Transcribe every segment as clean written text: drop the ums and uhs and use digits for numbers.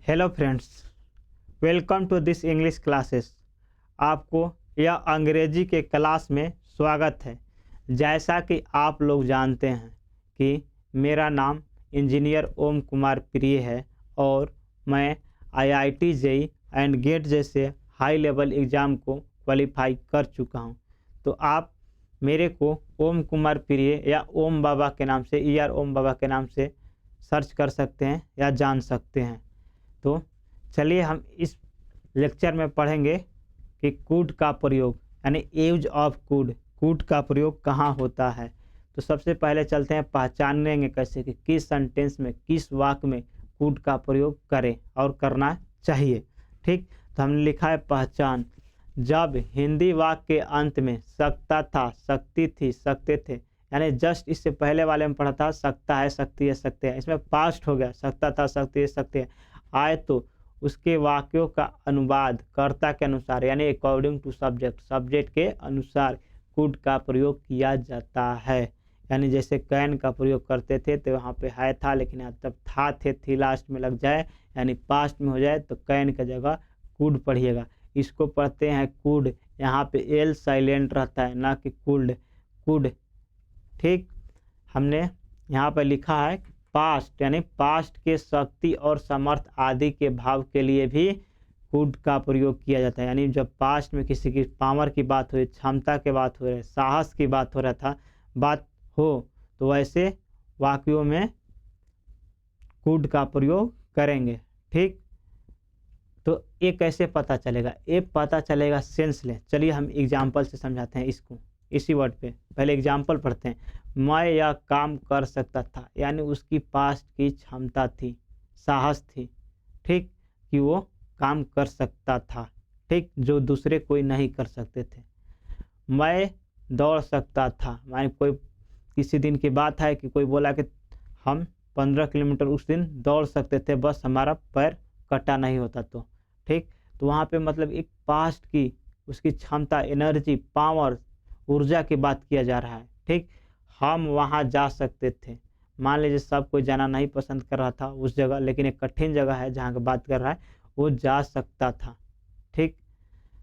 Hello friends, welcome to this English classes. आपको यह अंग्रेजी के क्लास में स्वागत है। जैसा कि आप लोग जानते हैं कि मेरा नाम इंजीनियर ओम कुमार प्रिय है और मैं आईआईटी जेईई एंड गेट जैसे हाई लेवल एग्ज़ाम को क्वालिफाई कर चुका हूं। तो आप मेरे को ओम कुमार प्रिय या ओम बाबा के नाम से ओम बाबा के नाम से सर्च कर सकते हैं या जान सकते हैं। तो चलिए हम इस लेक्चर में पढ़ेंगे कि कूड का प्रयोग यानी यूज ऑफ कूड का प्रयोग कहाँ होता है। तो सबसे पहले चलते हैं, पहचानेंगे कैसे कि किस सेंटेंस में किस वाक्य में कूड का प्रयोग करें और करना चाहिए। ठीक, तो हमने लिखा है पहचान। जब हिंदी वाक्य के अंत में सकता था, सकती थी, सकते थे, यानी जस्ट इससे पहले वाले में पढ़ा था सकता है, सकती है, सकते हैं, इसमें पास्ट हो गया, सकता था, सकती है, सकते हैं आए तो उसके वाक्यों का अनुवाद कर्ता के अनुसार यानी अकॉर्डिंग टू सब्जेक्ट के अनुसार कुड का प्रयोग किया जाता है। यानी जैसे कैन का प्रयोग करते थे तो वहाँ पे है था, लेकिन तब था थे थी लास्ट में लग जाए यानी पास्ट में हो जाए तो कैन की जगह कुड पढ़िएगा। इसको पढ़ते हैं कुड, यहाँ पे एल साइलेंट रहता है ना कि कुड। ठीक, हमने यहाँ पे लिखा है पास्ट यानी पास्ट के शक्ति और समर्थ आदि के भाव के लिए भी कुड का प्रयोग किया जाता है। यानी जब पास्ट में किसी की पावर की बात हो, क्षमता की बात हो रही, साहस की बात हो तो वैसे वाक्यों में कुड का प्रयोग करेंगे। ठीक, तो ये कैसे पता चलेगा? ये पता चलेगा सेंस ले। चलिए हम एग्जाम्पल से समझाते हैं इसको। इसी वर्ड पे पहले एग्जाम्पल पढ़ते हैं। मैं यह काम कर सकता था, यानी उसकी पास्ट की क्षमता थी, साहस थी, ठीक, कि वो काम कर सकता था, ठीक, जो दूसरे कोई नहीं कर सकते थे। मैं दौड़ सकता था, माने कोई किसी दिन की बात है कि कोई बोला कि हम 15 किलोमीटर उस दिन दौड़ सकते थे, बस हमारा पैर कटा नहीं होता तो। ठीक, तो वहाँ पे मतलब एक पास्ट की उसकी क्षमता, एनर्जी, पावर, ऊर्जा की बात किया जा रहा है। ठीक, हम वहाँ जा सकते थे। मान लीजिए सब कोई जाना नहीं पसंद कर रहा था उस जगह, लेकिन एक कठिन जगह है जहाँ की बात कर रहा है, वो जा सकता था। ठीक,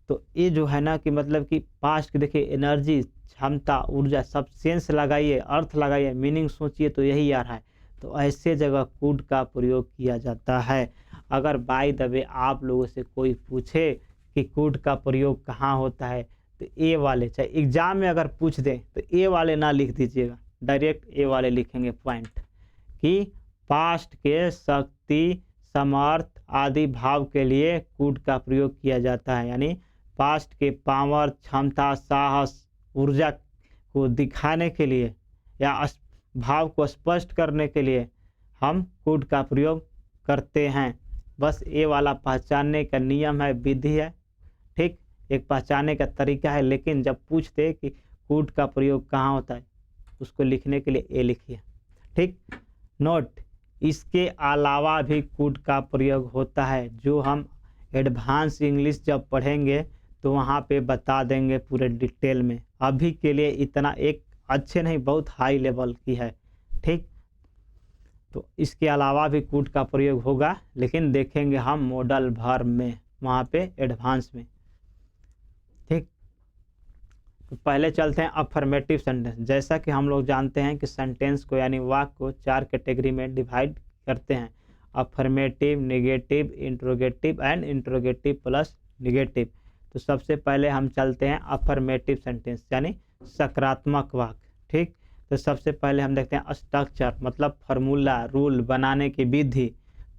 तो ये जो है ना कि मतलब कि पास्ट की देखिए एनर्जी, क्षमता, ऊर्जा, सब सेंस लगाइए, अर्थ लगाइए, मीनिंग सोचिए तो यही आ रहा है। तो ऐसे जगह कुड का प्रयोग किया जाता है। अगर बाय द वे आप लोगों से कोई पूछे कि कुड का प्रयोग कहाँ होता है तो ए वाले, चाहे एग्जाम में अगर पूछ दे तो ए वाले ना लिख दीजिएगा, डायरेक्ट ए वाले लिखेंगे पॉइंट कि पास्ट के शक्ति, समर्थ आदि भाव के लिए कुड का प्रयोग किया जाता है। यानी पास्ट के पावर, क्षमता, साहस, ऊर्जा को दिखाने के लिए या भाव को स्पष्ट करने के लिए हम कुड का प्रयोग करते हैं। बस ये वाला पहचानने का नियम है, विधि है। ठीक, एक पहचानने का तरीका है, लेकिन जब पूछते कि कुड का प्रयोग कहाँ होता है उसको लिखने के लिए ए लिखिए। ठीक, नोट, इसके अलावा भी कुड का प्रयोग होता है जो हम एडवांस इंग्लिश जब पढ़ेंगे तो वहाँ पे बता देंगे पूरे डिटेल में। अभी के लिए इतना एक अच्छे नहीं, बहुत हाई लेवल की है। ठीक, तो इसके अलावा भी कुड का प्रयोग होगा, लेकिन देखेंगे हम मॉडल वर्ब में, वहाँ पे एडवांस में। ठीक, तो पहले चलते हैं अफर्मेटिव सेंटेंस। जैसा कि हम लोग जानते हैं कि सेंटेंस को यानी वाक्य को 4 कैटेगरी में डिवाइड करते हैं: affirmative, negative, interrogative and interrogative plus negative. तो सबसे पहले हम चलते हैं अफर्मेटिव सेंटेंस यानी सकारात्मक वाक्य। ठीक, तो सबसे पहले हम देखते हैं स्ट्रक्चर, मतलब फार्मूला, रूल बनाने की विधि।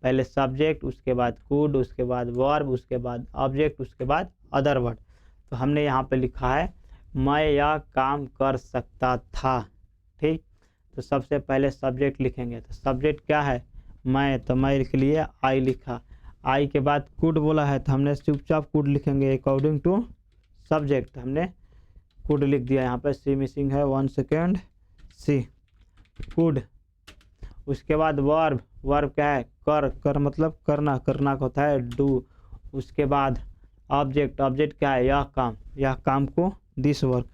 पहले सब्जेक्ट, उसके बाद कुड, उसके बाद वर्ब, उसके बाद ऑब्जेक्ट, उसके बाद अदर वर्ड। तो हमने यहाँ पे लिखा है मैं यह काम कर सकता था। ठीक, तो सबसे पहले सब्जेक्ट लिखेंगे। तो सब्जेक्ट क्या है? मैं, तो मैं लिख लिए, आई लिखा। आई के बाद कुड बोला है तो हमने चुपचाप कुड लिखेंगे अकॉर्डिंग टू सब्जेक्ट। हमने कुड लिख दिया। यहाँ पे सी मिसिंग है, 1 सेकेंड, सी, कुड। उसके बाद वर्ब, वर्ब क्या है? कर मतलब करना, करना का होता है डू। उसके बाद ऑब्जेक्ट, ऑब्जेक्ट क्या है? यह काम को दिस वर्क।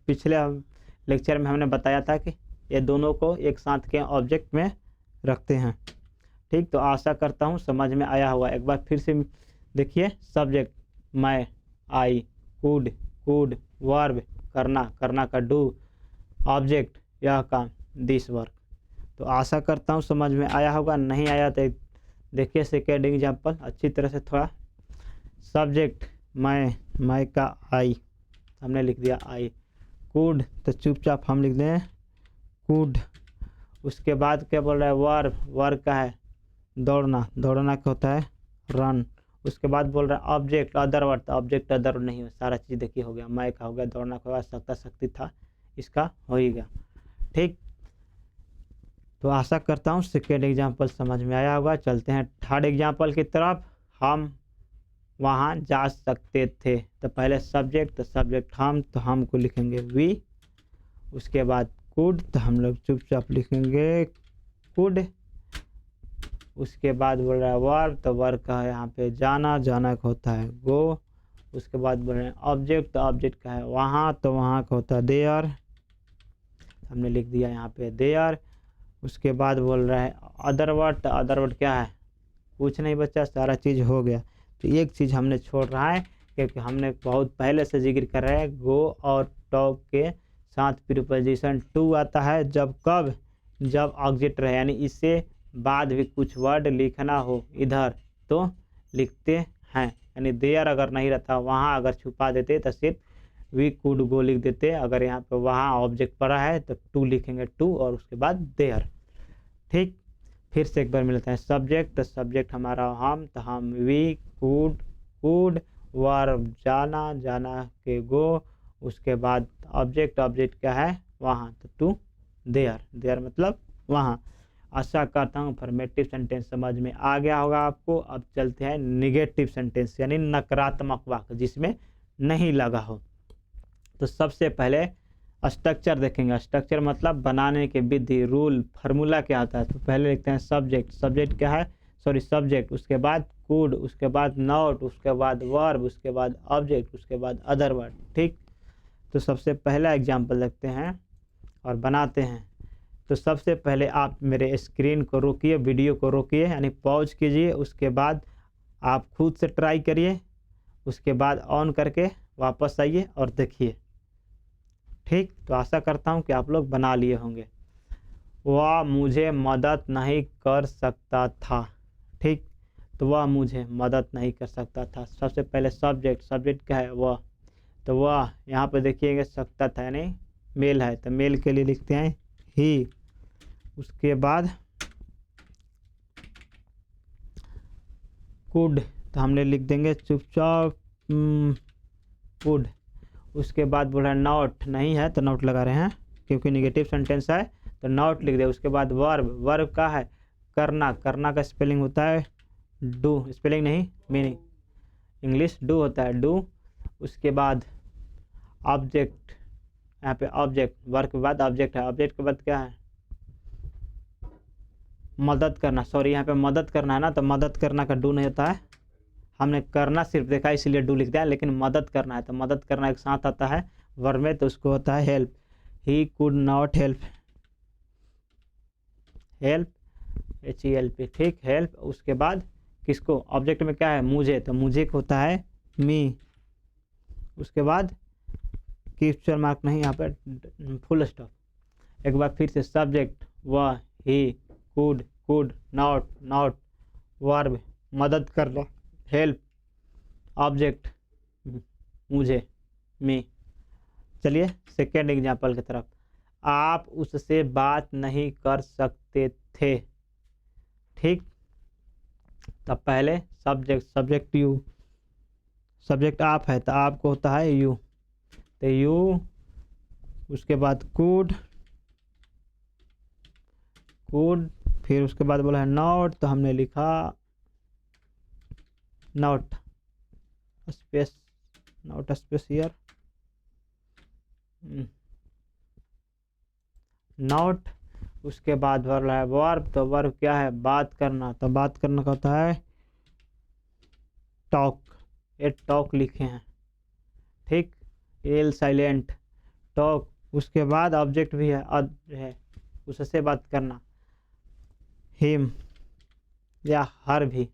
पिछले लेक्चर में हमने बताया था कि ये दोनों को एक साथ के ऑब्जेक्ट में रखते हैं। ठीक, तो आशा करता हूँ समझ में आया होगा। एक बार फिर से देखिए, सब्जेक्ट मैं, आई, कुड, वर्ब करना, करना का डू, ऑब्जेक्ट यह काम, दिस वर्क। तो आशा करता हूँ समझ में आया होगा। नहीं आया तो देखिए सेकेंड एग्जाम्पल अच्छी तरह से थोड़ा। सब्जेक्ट मैं का आई हमने लिख दिया आई, कुड तो चुपचाप हम लिख दें कुड। उसके बाद क्या बोल रहा है, वर्ब का है दौड़ना, दौड़ना का होता है रन। उसके बाद बोल रहा है ऑब्जेक्ट अदर वर्ड, तो ऑब्जेक्ट अदर नहीं हो, सारा चीज़ देखिए हो गया, मैं का हो गया, दौड़ना का होगा, सकता शक्ति था, इसका हो ही गया। ठीक, तो आशा करता हूँ सेकेंड एग्जाम्पल समझ में आया होगा। चलते हैं थर्ड एग्जाम्पल की तरफ। हम वहाँ जा सकते थे, तो पहले सब्जेक्ट, तो सब्जेक्ट हम, तो हम को लिखेंगे वी। उसके बाद कुड, तो हम लोग चुपचाप लिखेंगे कुड। उसके बाद बोल रहा है वर्ब, तो वर्ब का है यहाँ पे जाना, जाना का होता है गो। उसके बाद बोल रहे हैं ऑब्जेक्ट, तो ऑब्जेक्ट का है वहाँ, तो वहाँ का होता है देयर, हमने लिख दिया यहाँ पे देयर। उसके बाद बोल रहा है अदर वर्ड, तो अदर वर्ड क्या है, कुछ नहीं बच्चा, सारा चीज़ हो गया। तो एक चीज़ हमने छोड़ रहा है, क्योंकि हमने बहुत पहले से जिक्र कर रहे हैं, गो और टॉक के साथ प्रीपोजिशन टू आता है जब कब, जब ऑब्जेक्ट रहे, यानी इससे बाद भी कुछ वर्ड लिखना हो इधर तो लिखते हैं। यानी देयर अगर नहीं रहता, वहाँ अगर छुपा देते तो सिर्फ वी कुड गो लिख देते। अगर यहाँ पे वहाँ ऑब्जेक्ट पड़ा है तो टू लिखेंगे टू और उसके बाद देयर। ठीक, फिर से एक बार मिलते हैं। सब्जेक्ट, तो सब्जेक्ट हमारा हम, तो हम वी कुड वर्ब जाना, जाना के गो। उसके बाद ऑब्जेक्ट, ऑब्जेक्ट क्या है वहाँ, तो टू देयर, देयर मतलब वहाँ। आशा करता हूँ अफर्मेटिव सेंटेंस समझ में आ गया होगा आपको। अब चलते हैं निगेटिव सेंटेंस, यानी नकारात्मक वाक्य जिसमें नहीं लगा हो। तो सबसे पहले स्ट्रक्चर देखेंगे। स्ट्रक्चर मतलब बनाने के विधि, रूल, फार्मूला क्या होता है। तो पहले लिखते हैं सब्जेक्ट, सब्जेक्ट क्या है, सब्जेक्ट, उसके बाद कुड, उसके बाद नॉट, उसके बाद वर्ब, उसके बाद ऑब्जेक्ट, उसके बाद अदर वर्ड। ठीक, तो सबसे पहला एग्जाम्पल देखते हैं और बनाते हैं। तो सबसे पहले आप मेरे स्क्रीन को रोकिए, वीडियो को रोकिए, यानी पॉज कीजिए। उसके बाद आप खुद से ट्राई करिए, उसके बाद ऑन करके वापस आइए और देखिए। ठीक, तो आशा करता हूँ कि आप लोग बना लिए होंगे। वह मुझे मदद नहीं कर सकता था। ठीक, तो वह मुझे मदद नहीं कर सकता था। सबसे पहले सब्जेक्ट, सब्जेक्ट क्या है वह, तो वह यहाँ पे देखिएगा सकता था यानी मेल है, तो मेल के लिए लिखते हैं ही। उसके बाद कुड, तो हमने लिख देंगे चुपचाप कुड। उसके बाद बोल रहा है नॉट, नहीं है तो नॉट लगा रहे हैं क्योंकि निगेटिव सेंटेंस है, तो नॉट लिख दे। उसके बाद वर्ब, वर्ब का है करना, करना का स्पेलिंग होता है डू, स्पेलिंग नहीं मीनिंग, इंग्लिश डू होता है डू। उसके बाद ऑब्जेक्ट, यहाँ पे ऑब्जेक्ट, वर्ब के बाद ऑब्जेक्ट है, ऑब्जेक्ट के बाद क्या है मदद करना, सॉरी यहाँ पे मदद करना है ना, तो मदद करना का डू नहीं होता है, हमने करना सिर्फ देखा इसलिए डू लिख दिया, लेकिन मदद करना है तो मदद करना एक साथ आता है वर्ब में, तो उसको होता है help. He could not help, help HELP। ठीक, हेल्प। उसके बाद किसको, ऑब्जेक्ट में क्या है मुझे, तो मुझे को होता है मी। उसके बाद क्वेश्चन मार्क नहीं, यहाँ पर फुल स्टॉप। एक बार फिर से सब्जेक्ट वह, ही, कुड नॉट वर्ब मदद करना, हेल्प, ऑब्जेक्ट मुझे मी। चलिए सेकेंड एग्जाम्पल की तरफ। आप उससे बात नहीं कर सकते थे। ठीक, तब पहले सब्जेक्ट, सब्जेक्ट यू, सब्जेक्ट आप है तो आपको होता है यू, तो यू। उसके बाद कुड, फिर उसके बाद बोला है नॉट, तो हमने लिखा not space, not space here, not. उसके बाद बोल रहा है वर्ब, तो वर्ब क्या है बात करना, तो बात करना का होता है टॉक, ये टॉक लिखे हैं। ठीक, एल साइलेंट टॉक। उसके बाद ऑब्जेक्ट भी है उससे बात करना, हिम या हर भी,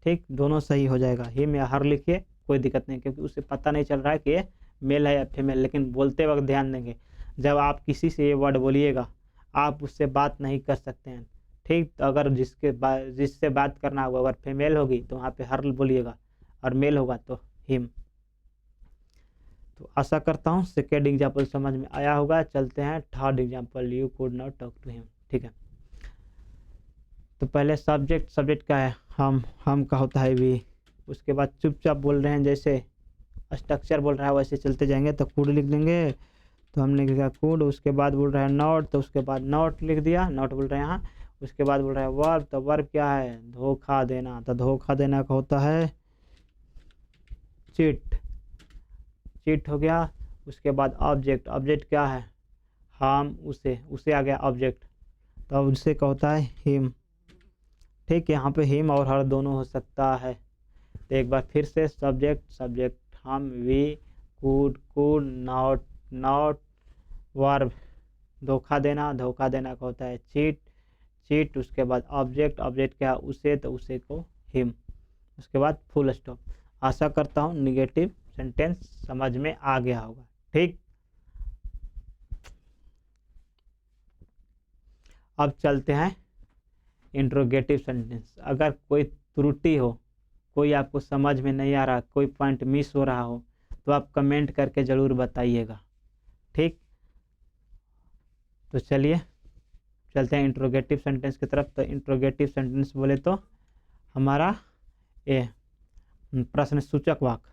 ठीक, दोनों सही हो जाएगा। हिम या हर लिखिए, कोई दिक्कत नहीं, क्योंकि उसे पता नहीं चल रहा है कि ये मेल है या फीमेल। लेकिन बोलते वक्त ध्यान देंगे, जब आप किसी से ये वर्ड बोलिएगा आप उससे बात नहीं कर सकते हैं, ठीक। तो अगर जिससे बात करना होगा, अगर फीमेल होगी तो वहाँ पे हर बोलिएगा, और मेल होगा तो हिम। तो आशा करता हूँ सेकेंड एग्जाम्पल समझ में आया होगा। चलते हैं third example, you could not talk to him, ठीक है। तो पहले सब्जेक्ट क्या है, हम का होता है वी। उसके बाद चुपचाप बोल रहे हैं, जैसे स्ट्रक्चर बोल रहा है वैसे चलते जाएंगे। तो कुड लिख देंगे, तो हमने लिखा कुड। उसके बाद बोल रहा है नॉट, तो उसके बाद नॉट लिख दिया, नॉट बोल रहे हैं यहाँ। उसके बाद बोल रहा है वर्ब, तो वर्ब क्या है, धोखा देना। तो धोखा देना का होता है चीट हो गया। उसके बाद ऑब्जेक्ट क्या है, हम, उसे आ गया ऑब्जेक्ट, तो उससे क्या होता है हिम, ठीक। यहाँ पे हिम और हर दोनों हो सकता है। तो एक बार फिर से सब्जेक्ट हम, वी, कुड नॉट वर्ब, धोखा देना का होता है चीट। उसके बाद ऑब्जेक्ट क्या है, उसे, तो उसे को हिम। उसके बाद फुल स्टॉप। आशा करता हूँ निगेटिव सेंटेंस समझ में आ गया होगा, ठीक। अब चलते हैं इंट्रोगेटिव सेंटेंस। अगर कोई त्रुटि हो, कोई आपको समझ में नहीं आ रहा, कोई पॉइंट मिस हो रहा हो, तो आप कमेंट करके ज़रूर बताइएगा, ठीक। तो चलिए चलते हैं इंट्रोगेटिव सेंटेंस की तरफ। तो इंट्रोगेटिव सेंटेंस बोले तो हमारा ये प्रश्न सूचक वाक्य।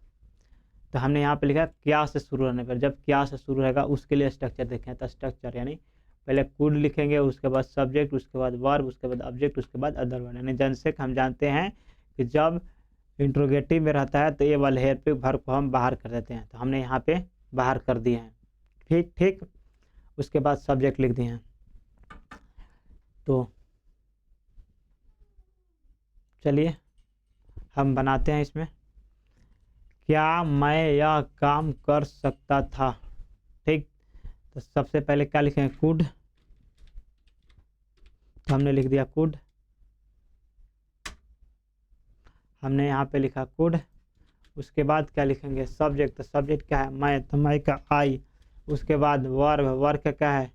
तो हमने यहाँ पे लिखा क्या से शुरू होने पर, जब क्या से शुरू रहेगा उसके लिए स्ट्रक्चर देखें। तो स्ट्रक्चर यानी पहले कुड लिखेंगे, उसके बाद सब्जेक्ट, उसके बाद वर्ब, उसके बाद ऑब्जेक्ट, उसके बाद अदर वर्ड। यानी जन से हम जानते हैं कि जब इंट्रोगेटिव में रहता है तो ये वाले हेयर पे वर्ब को हम बाहर कर देते हैं। तो हमने यहाँ पे बाहर कर दिए हैं, ठीक। उसके बाद सब्जेक्ट लिख दिए हैं। तो चलिए हम बनाते हैं इसमें, क्या मैं यह काम कर सकता था, ठीक। तो सबसे पहले क्या लिखें, कुड। तो हमने लिख दिया कुड, हमने यहाँ पे लिखा कुड। उसके बाद क्या लिखेंगे, सब्जेक्ट। तो सब्जेक्ट क्या है, मैं, तो मैं का आई। उसके बाद वर्ब का क्या है,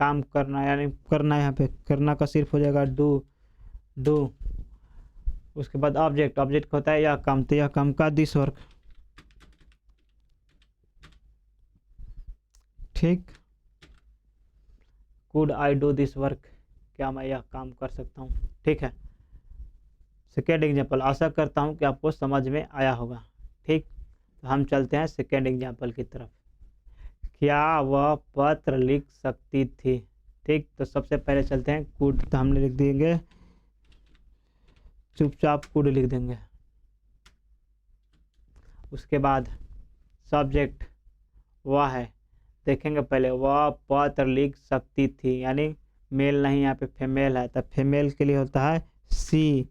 काम करना, यानी करना, यहाँ पे करना का सिर्फ हो जाएगा डू। उसके बाद ऑब्जेक्ट का होता है यह काम, तो यह काम का दिस वर्क, ठीक। Could I do this work, क्या मैं यह काम कर सकता हूँ, ठीक है। सेकेंड एग्जाम्पल, आशा करता हूँ कि आपको समझ में आया होगा, ठीक। तो हम चलते हैं सेकेंड एग्जाम्पल की तरफ। क्या वह पत्र लिख सकती थी, ठीक। तो सबसे पहले चलते हैं कुड। तो हमने लिख देंगे, चुपचाप कुड लिख देंगे। उसके बाद सब्जेक्ट वह है, देखेंगे पहले, वह पत्र लिख सकती थी, यानी मेल नहीं, यहाँ पे फीमेल है। तो फीमेल के लिए होता है सी,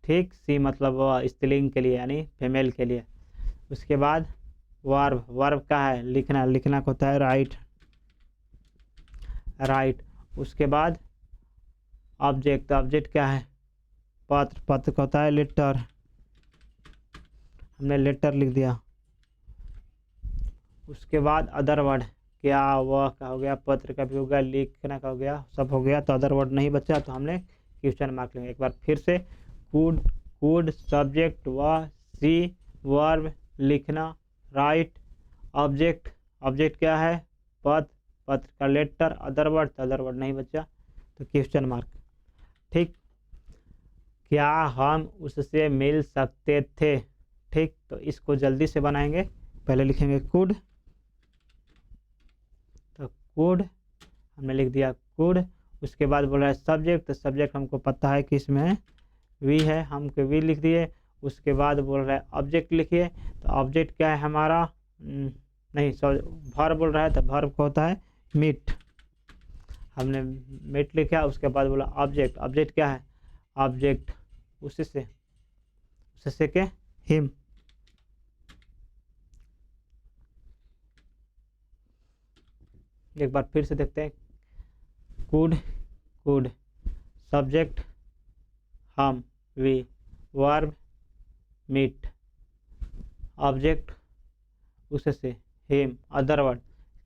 ठीक। सी मतलब वह स्त्रीलिंग के लिए, यानी फीमेल के लिए। उसके बाद वर्ब का है लिखना का होता है राइट। उसके बाद ऑब्जेक्ट क्या है, पत्र का होता है लेटर, हमने लेटर लिख दिया। उसके बाद अदर वर्ड, क्या वह का हो गया, पत्र का भी हो गया, लिखना का हो गया, सब हो गया। तो अदर वर्ड नहीं बचा, तो हमने क्वेश्चन मार्क लेंगे। एक बार फिर से, कुड सब्जेक्ट वह, सी वर्ब लिखना, राइट ऑब्जेक्ट क्या है, पत्र का लेटर, अदर वर्ड नहीं बचा, तो क्वेश्चन मार्क, ठीक। क्या हम उससे मिल सकते थे, ठीक। तो इसको जल्दी से बनाएंगे, पहले लिखेंगे कुड। तो कुड हमने लिख दिया कुड। उसके बाद बोल रहा है सब्जेक्ट। तो सब्जेक्ट हमको पता है कि इसमें वी है, हमको वी लिख दिए। उसके बाद बोल रहा है ऑब्जेक्ट लिखिए। तो ऑब्जेक्ट क्या है हमारा, नहीं सॉरी, वर्ब बोल रहा है, तो वर्ब को होता है मीट, हमने मीट लिखा। उसके बाद बोला ऑब्जेक्ट क्या है, ऑब्जेक्ट उससे के हिम। एक बार फिर से देखते हैं, कुड सब्जेक्ट हम, वी, वर्ब मीट, ऑब्जेक्ट उससे, हिम, अदर वर्ड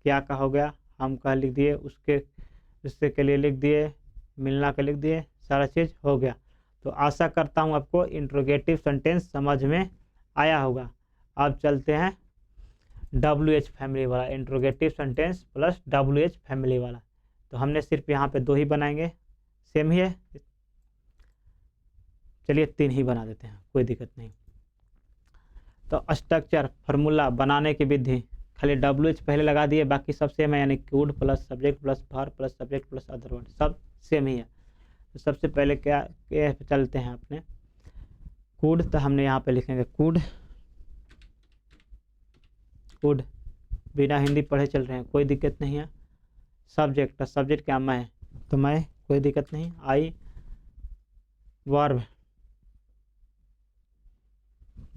क्या का हो गया, हम का लिख दिए, उसके के लिए लिख दिए, मिलना का लिख दिए, सारा चीज़ हो गया। तो आशा करता हूँ आपको इंट्रोगेटिव सेंटेंस समझ में आया होगा। अब चलते हैं WH फैमिली वाला, interrogative sentence plus WH family वाला। तो हमने सिर्फ यहाँ पे 2 ही बनाएंगे, सेम ही है, चलिए 3 ही बना देते हैं, कोई दिक्कत नहीं। तो स्ट्रक्चर फार्मूला बनाने की विधि, खाली WH पहले लगा दिए, बाकी सब सेम है, यानी could plus subject plus verb plus subject plus other word, सब सेम ही है। तो सबसे पहले क्या चलते हैं अपने कूड, तो हमने यहाँ पे लिखेंगे कूड, कूड बिना हिंदी पढ़े चल रहे हैं, कोई दिक्कत नहीं है। सब्जेक्ट, सब्जेक्ट क्या मैं, तो मैं, कोई दिक्कत नहीं। आई, वर्ब,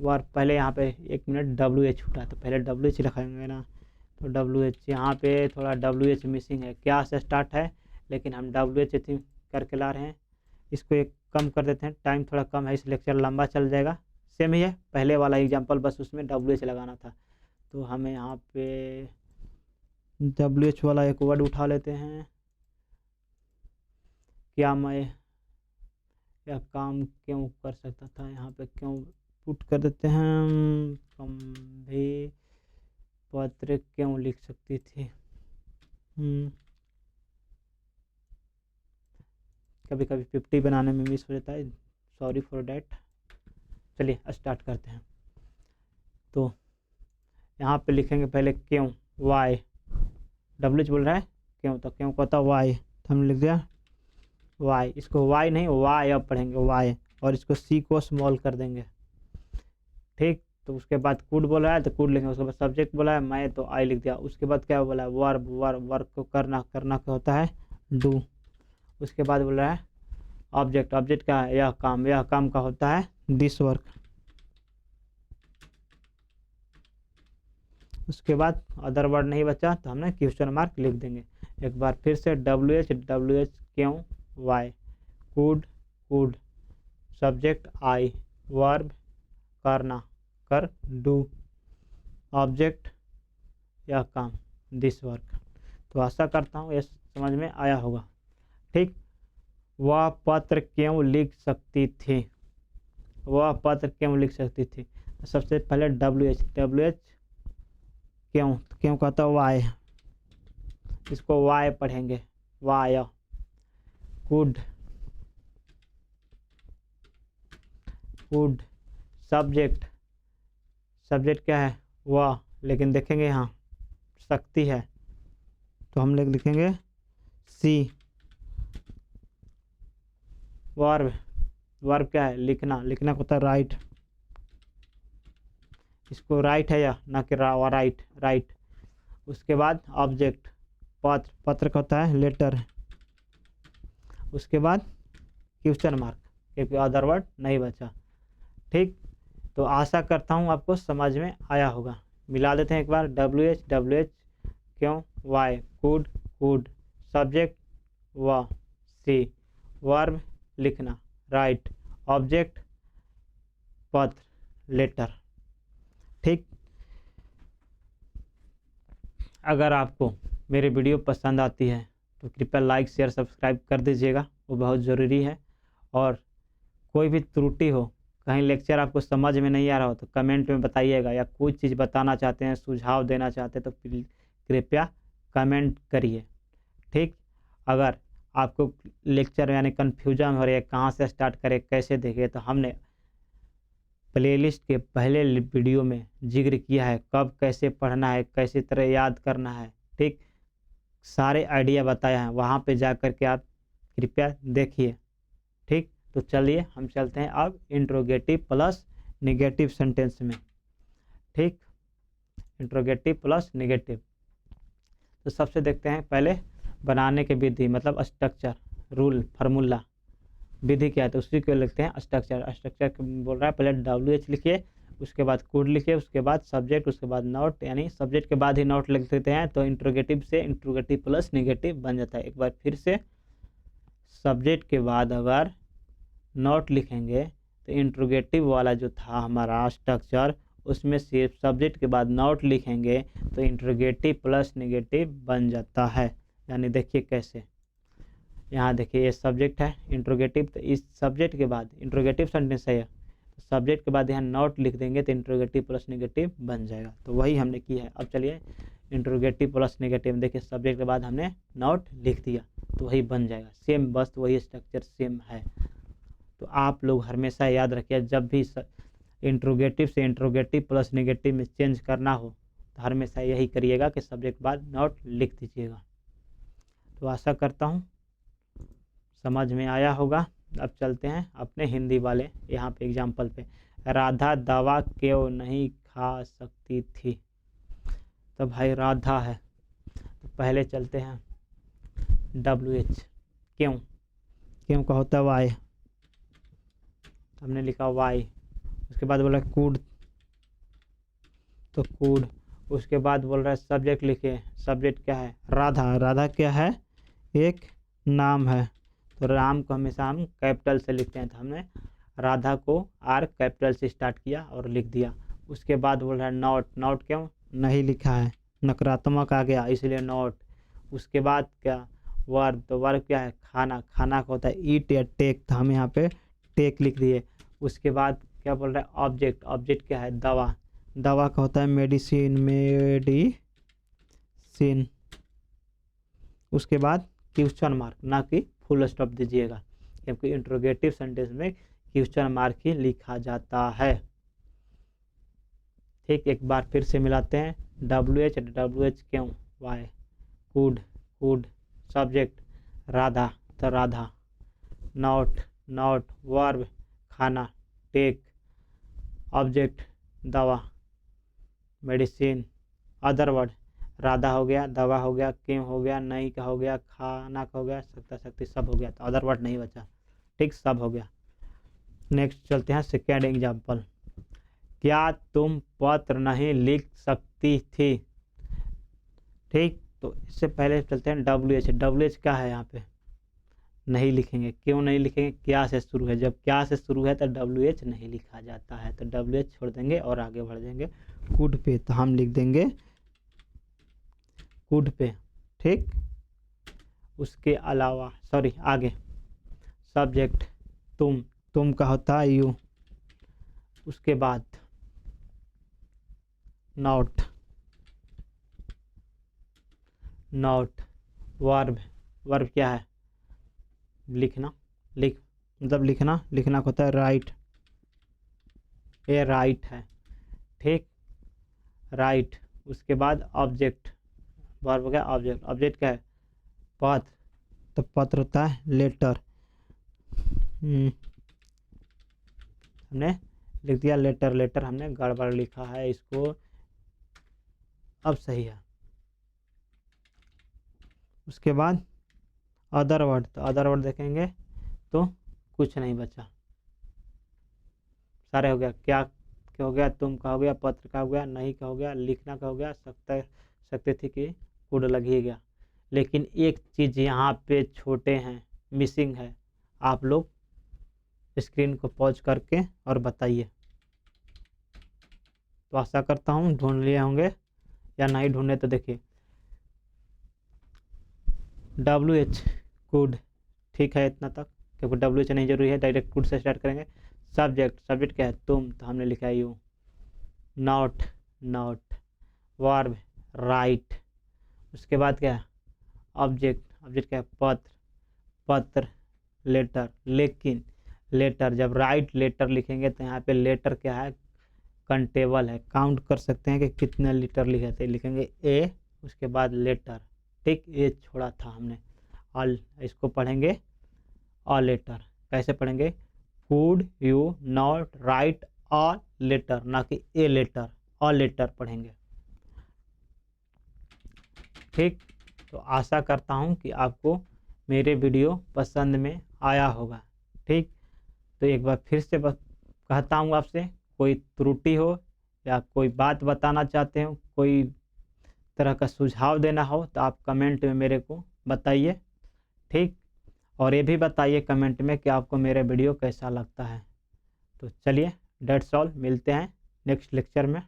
वर्ब पहले यहाँ पे 1 मिनट WH छूटा, तो पहले WH लिखाएंगे ना, तो WH यहाँ पे थोड़ा WH मिसिंग है, क्या से स्टार्ट है, लेकिन हम WH करके ला रहे हैं। इसको एक कम कर देते हैं, टाइम थोड़ा कम है, इस लेक्चर लंबा चल जाएगा। सेम ही है पहले वाला एग्जाम्पल, बस उसमें WH लगाना था। तो हमें यहाँ पे WH वाला एक वर्ड उठा लेते हैं, क्या मैं यह काम क्यों कर सकता था, यहाँ पे क्यों पुट कर देते हैं, कम भी पत्र क्यों लिख सकती थी। कभी कभी 50 बनाने में मिस हो जाता है, सॉरी फॉर डैट। चलिए स्टार्ट करते हैं। तो यहाँ पे लिखेंगे पहले क्यों, वाई, WH बोल रहा है क्यों, तो क्यों कहता वाई, तो हमने लिख दिया वाई, इसको वाई नहीं वाई अब पढ़ेंगे वाई, और इसको सी को स्मॉल कर देंगे, ठीक। तो उसके बाद कूड बोला है तो कूड लिखेंगे, उसके बाद सब्जेक्ट बोला है मैं, तो आई लिख दिया। उसके बाद क्या बोला है वर्ब, वर्ब को करना, करना क्या होता है डू। उसके बाद बोल रहा है ऑब्जेक्ट, ऑब्जेक्ट क्या है, यह काम, यह काम का होता है दिस वर्क। उसके बाद अदर वर्ड नहीं बचा, तो हमने क्वेश्चन मार्क लिख देंगे। एक बार फिर से WH, WH क्यों, why, could, could, subject I, verb करना, कर डू, ऑब्जेक्ट यह काम दिस वर्क। तो आशा करता हूँ ये समझ में आया होगा, ठीक। वह पत्र क्यों लिख सकती थी, वह पत्र क्यों लिख सकती थी। सबसे पहले WH, WH क्यों, क्यों कहता वाई, इसको वाई पढ़ेंगे, Y. Could, could, subject, subject क्या है वह, लेकिन देखेंगे यहाँ शक्ति है, तो हम लोग लिखेंगे सी। वर्ब, वर्ब क्या है लिखना, लिखना को होता है राइट, इसको राइट है या ना कि राइट, राइट। उसके बाद ऑब्जेक्ट, पत्र, पत्र का होता है लेटर। उसके बाद क्वेश्चन मार्क, क्योंकि अदर वर्ड नहीं बचा, ठीक। तो आशा करता हूँ आपको समझ में आया होगा। मिला देते हैं एक बार, WH, WH क्यों, वाई, कूड, कूड, सब्जेक्ट व, सी, वर्ब लिखना, राइट, ऑब्जेक्ट पत्र, लेटर, ठीक। अगर आपको मेरी वीडियो पसंद आती है तो कृपया लाइक शेयर सब्सक्राइब कर दीजिएगा, वो बहुत ज़रूरी है। और कोई भी त्रुटि हो, कहीं लेक्चर आपको समझ में नहीं आ रहा हो, तो कमेंट में बताइएगा, या कोई चीज़ बताना चाहते हैं, सुझाव देना चाहते हैं, तो कृपया कमेंट करिए, ठीक। अगर आपको लेक्चर यानी कन्फ्यूजन हो रही है कहाँ से स्टार्ट करें, कैसे देखें, तो हमने प्लेलिस्ट के पहले वीडियो में जिक्र किया है, कब कैसे पढ़ना है, कैसे तरह याद करना है, ठीक। सारे आइडिया बताया है, वहाँ पे जा कर के आप कृपया देखिए, ठीक। तो चलिए हम चलते हैं अब इंट्रोगेटिव प्लस निगेटिव सेंटेंस में, ठीक। इंट्रोगेटिव प्लस निगेटिव, तो सबसे देखते हैं पहले बनाने की विधि, मतलब स्ट्रक्चर, रूल, फार्मूला, विधि क्या है, तो उसी को लिखते हैं स्ट्रक्चर। स्ट्रक्चर बोल रहा है पहले WH लिखिए, उसके बाद कूड लिखिए, उसके बाद सब्जेक्ट, उसके बाद नोट, यानी सब्जेक्ट के बाद ही नोट लिख देते हैं, तो इंट्रोगेटिव से इंट्रोगेटिव प्लस निगेटिव बन जाता है। एक बार फिर से सब्जेक्ट के बाद अगर नॉट लिखेंगे तो इंट्रोगेटिव वाला जो था हमारा स्ट्रक्चर, उसमें सिर्फ सब्जेक्ट के बाद नॉट लिखेंगे तो इंट्रोगेटिव प्लस नेगेटिव बन जाता है। यानी देखिए कैसे, यहाँ देखिए ये सब्जेक्ट है इंट्रोगेटिव, तो इस सब्जेक्ट के बाद इंट्रोगेटिव सेंटेंस है, तो सब्जेक्ट के बाद यहाँ नॉट लिख देंगे तो इंट्रोगेटिव प्लस नेगेटिव बन जाएगा। तो वही हमने किया है। अब चलिए इंट्रोगेटिव प्लस नेगेटिव, देखिए सब्जेक्ट के बाद हमने नॉट लिख दिया तो वही बन जाएगा। सेम, बस वही स्ट्रक्चर सेम है। तो आप लोग हमेशा याद रखिए, जब भी इंट्रोगेटिव से इंट्रोगेटिव प्लस नेगेटिव में चेंज करना हो तो हमेशा यही करिएगा कि सब्जेक्ट के बाद नॉट लिख दीजिएगा। तो आशा करता हूँ समझ में आया होगा। अब चलते हैं अपने हिंदी वाले यहाँ पे एग्जाम्पल पे। राधा दवा क्यों नहीं खा सकती थी? तो भाई राधा है, तो पहले चलते हैं WH, क्यों, क्यों का होता है वाई, हमने लिखा वाई। उसके बाद बोला कूड, तो कूड। उसके बाद बोल रहा है सब्जेक्ट लिखे, सब्जेक्ट क्या है? राधा। राधा क्या है? एक नाम है, तो राम को हमेशा हम कैपिटल से लिखते हैं, तो हमने राधा को R कैपिटल से स्टार्ट किया और लिख दिया। उसके बाद बोल रहा है नॉट, नॉट क्यों नहीं लिखा है? नकारात्मक आ गया इसलिए नॉट। उसके बाद क्या? वर्ब, तो वर्ब क्या है? खाना। खाना का होता है ईट या टेक, तो हम यहाँ पे टेक लिख दिए। उसके बाद क्या बोल रहा है? ऑब्जेक्ट। ऑब्जेक्ट क्या है? दवा। दवा का होता है मेडिसिन, मेडिसिन। उसके बाद क्वेश्चन मार्क, ना कि फुल स्टॉप दीजिएगा, क्योंकि इंट्रोगेटिव सेंटेंस में क्वेश्चन मार्क ही लिखा जाता है। ठीक, एक बार फिर से मिलाते हैं। WH, WH क्यों, why. Could, could. Subject Radha, तो राधा। Not, not. वर्ब खाना, टेक। ऑब्जेक्ट दवा, मेडिसिन। अदर वर्ड, राधा हो गया, दवा हो गया, क्यों हो गया, नहीं का हो गया, खाना का हो गया, सकता शक्ति सब हो गया, तो अदर वर्ड नहीं बचा। ठीक, सब हो गया। नेक्स्ट चलते हैं सेकेंड एग्जाम्पल। क्या तुम पत्र नहीं लिख सकती थी? ठीक, तो इससे पहले चलते हैं WH। WH क्या है? यहाँ पे नहीं लिखेंगे। क्यों नहीं लिखेंगे? क्या से शुरू है, जब क्या से शुरू है तो WH नहीं लिखा जाता है, तो WH छोड़ देंगे और आगे बढ़ जाएंगे कुड पे, तो हम लिख देंगे कुड पे। ठीक, उसके अलावा आगे सब्जेक्ट तुम, तुम का होता है यू। उसके बाद नॉट, नॉट। वर्ब, वर्ब क्या है? लिखना, लिख, मतलब लिखना, लिखना का होता है राइट, ये राइट है। ठीक, राइट। उसके बाद ऑब्जेक्ट, वर्ब क्या? ऑब्जेक्ट। ऑब्जेक्ट क्या है? पत्र, तो पत्र होता है लेटर। हमने लिख दिया लेटर, लेटर हमने गड़बड़ लिखा है इसको, अब सही है। उसके बाद अदर वर्ड, तो अदर वर्ड देखेंगे तो कुछ नहीं बचा, सारे हो गया। क्या हो गया? तुम का हो गया, पत्र का हो गया, नहीं का हो गया, लिखना का हो गया, सकते थे कि कुड लग ही गया। लेकिन एक चीज़ यहाँ पे छोटे हैं, मिसिंग है, आप लोग स्क्रीन को पॉज करके और बताइए। तो आशा करता हूँ ढूंढ लिए होंगे, या नहीं ढूंढे तो देखिए WH कुड, ठीक है इतना तक, क्योंकि WH नहीं जरूरी है, डायरेक्ट कुड से स्टार्ट करेंगे। सब्जेक्ट, सब्जेक्ट क्या है? तुम, तो हमने लिखा है you. Not, not. Verb right. उसके बाद क्या है? ऑब्जेक्ट, ऑब्जेक्ट क्या है? पत्र, पत्र। लेटर, लेकिन लेटर जब राइट लेटर लिखेंगे तो यहाँ पे लेटर क्या है? कंटेबल है, काउंट कर सकते हैं कि कितने लीटर लिखे थे, लिखेंगे ए, उसके बाद लेटर। ठीक, ए छोड़ा था हमने। ऑल, इसको पढ़ेंगे ऑल लेटर। कैसे पढ़ेंगे? Could you not write all letter, ना कि ए लेटर, ऑल लेटर पढ़ेंगे। ठीक, तो आशा करता हूँ कि आपको मेरे वीडियो पसंद में आया होगा। ठीक, तो एक बार फिर से कहता हूँ आपसे, कोई त्रुटि हो या कोई बात बताना चाहते हो, कोई तरह का सुझाव देना हो तो आप कमेंट में मेरे को बताइए। ठीक, और ये भी बताइए कमेंट में कि आपको मेरा वीडियो कैसा लगता है। तो चलिए, डेट्स ऑल, मिलते हैं नेक्स्ट लेक्चर में।